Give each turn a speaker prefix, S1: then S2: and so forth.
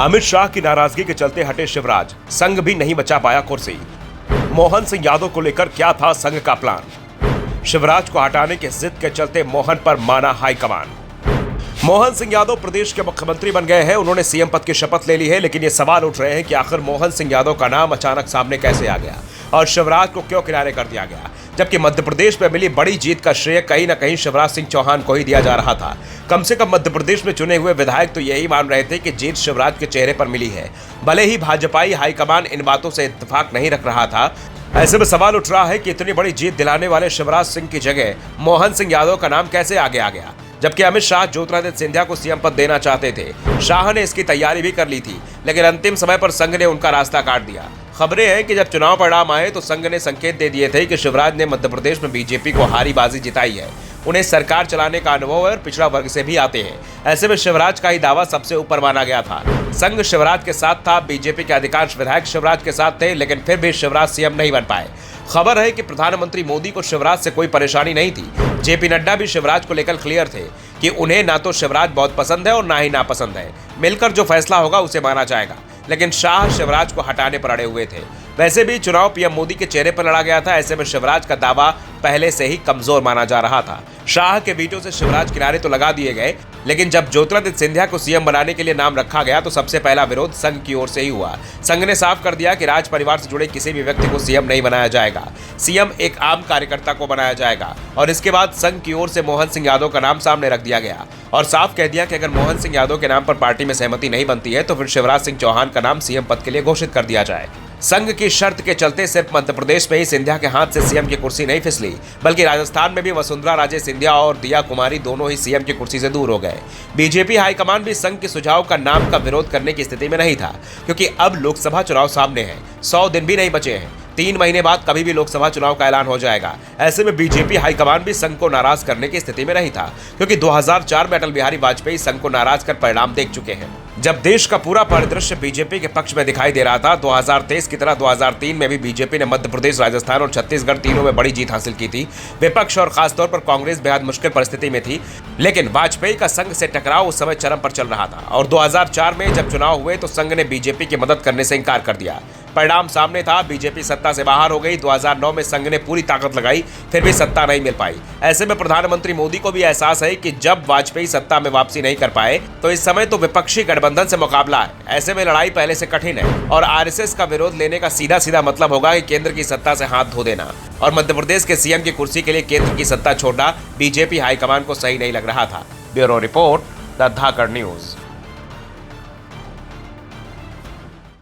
S1: अमित शाह की नाराजगी के चलते हटे शिवराज, संघ भी नहीं बचा पाया कुर्सी। मोहन सिंह यादव को लेकर क्या था संघ का प्लान? शिवराज को हटाने की जिद के चलते मोहन पर माना हाईकमान। मोहन सिंह यादव प्रदेश के मुख्यमंत्री बन गए हैं। उन्होंने सीएम पद की शपथ ले ली है, लेकिन ये सवाल उठ रहे हैं कि आखिर मोहन सिंह यादव का नाम अचानक सामने कैसे आ गया और शिवराज को क्यों किनारे कर दिया गया, जबकि मध्य प्रदेश में मिली बड़ी जीत का श्रेय कहीं न कहीं शिवराज सिंह चौहान को ही दिया जा रहा था। कम से कम मध्य प्रदेश में चुने हुए विधायक तो यही मान रहे थे कि जीत शिवराज के चेहरे पर मिली है, भले ही भाजपाई हाईकमान इन बातों से इत्तेफाक नहीं रख रहा था। ऐसे में सवाल उठ रहा है कि इतनी बड़ी जीत दिलाने वाले शिवराज सिंह की जगह मोहन सिंह यादव का नाम कैसे आगे आ गया, जबकि अमित शाह ज्योतिरादित्य सिंधिया को सीएम पद देना चाहते थे। शाह ने इसकी तैयारी भी कर ली थी, लेकिन अंतिम समय पर संघ ने उनका रास्ता काट दिया। खबरें हैं कि जब चुनाव परिणाम आए तो संघ ने संकेत दे दिए थे कि शिवराज ने मध्य प्रदेश में बीजेपी को हारी बाजी जिताई है, उन्हें सरकार चलाने का अनुभव है और पिछड़ा वर्ग से भी आते हैं। ऐसे में शिवराज का ही दावा सबसे ऊपर माना गया था। संघ शिवराज के साथ था, बीजेपी के अधिकांश विधायक शिवराज के साथ थे, लेकिन फिर भी शिवराज सीएम नहीं बन पाए। खबर है कि प्रधानमंत्री मोदी को शिवराज से कोई परेशानी नहीं थी। जेपी नड्डा भी शिवराज को लेकर क्लियर थे कि उन्हें ना तो शिवराज बहुत पसंद है और ना ही नापसंद है, मिलकर जो फैसला होगा उसे माना जाएगा। लेकिन शाह शिवराज को हटाने पर अड़े हुए थे। वैसे भी चुनाव पीएम मोदी के चेहरे पर लड़ा गया था, ऐसे में शिवराज का दावा पहले से ही कमजोर माना जा रहा था। शाह के वीटो से शिवराज किनारे तो लगा दिए गए, लेकिन जब ज्योतिरादित्य सिंधिया को सीएम बनाने के लिए नाम रखा गया तो सबसे पहला विरोध संघ की ओर से ही हुआ। संघ ने साफ कर दिया कि राज परिवार से जुड़े किसी भी व्यक्ति को सीएम नहीं बनाया जाएगा, सीएम एक आम कार्यकर्ता को बनाया जाएगा। और इसके बाद संघ की ओर से मोहन सिंह यादव का नाम सामने रख दिया गया और साफ कह दिया कि अगर मोहन सिंह यादव के नाम पर पार्टी में सहमति नहीं बनती है तो फिर शिवराज सिंह चौहान का नाम सीएम पद के लिए घोषित कर दिया जाए। संघ की शर्त के चलते सिर्फ मध्य प्रदेश में ही सिंधिया के हाथ से सीएम की कुर्सी नहीं फिसली, बल्कि राजस्थान में भी वसुंधरा राजे सिंधिया और दिया कुमारी दोनों ही सीएम की कुर्सी से दूर हो गए। बीजेपी हाईकमान भी संघ के सुझाव का नाम का विरोध करने की स्थिति में नहीं था, क्योंकि अब लोकसभा चुनाव सामने है, 100 दिन भी नहीं बचे हैं। 3 महीने बाद कभी भी लोकसभा चुनाव का ऐलान हो जाएगा। ऐसे में बीजेपी हाईकमान भी संघ को नाराज करने की स्थिति में नहीं था, क्योंकि 2004 में अटल बिहारी वाजपेयी संघ को नाराज कर परिणाम देख चुके हैं। जब देश का पूरा परिदृश्य बीजेपी के पक्ष में दिखाई दे रहा था, 2023 की तरह 2003 में भी बीजेपी ने मध्य प्रदेश, राजस्थान और छत्तीसगढ़ तीनों में बड़ी जीत हासिल की थी। विपक्ष और खासतौर पर कांग्रेस बेहद मुश्किल परिस्थिति में थी, लेकिन वाजपेयी का संघ से टकराव उस समय चरम पर चल रहा था और 2004 में जब चुनाव हुए तो संघ ने बीजेपी की मदद करने से इंकार कर दिया। परिणाम सामने था, बीजेपी सत्ता से बाहर हो गई। 2009 में संघ ने पूरी ताकत लगाई, फिर भी सत्ता नहीं मिल पाई। ऐसे में प्रधानमंत्री मोदी को भी एहसास है कि जब वाजपेयी सत्ता में वापसी नहीं कर पाए तो इस समय तो विपक्षी गठबंधन से मुकाबला है। ऐसे में लड़ाई पहले से कठिन है और आरएसएस का विरोध लेने का सीधा सीधा मतलब होगा कि केंद्र की सत्ता से हाथ धो देना, और मध्य प्रदेश के सीएम की कुर्सी के लिए केंद्र की सत्ता छोड़ना बीजेपी हाईकमान को सही नहीं लग रहा था। Bureau report, the Dhakad news.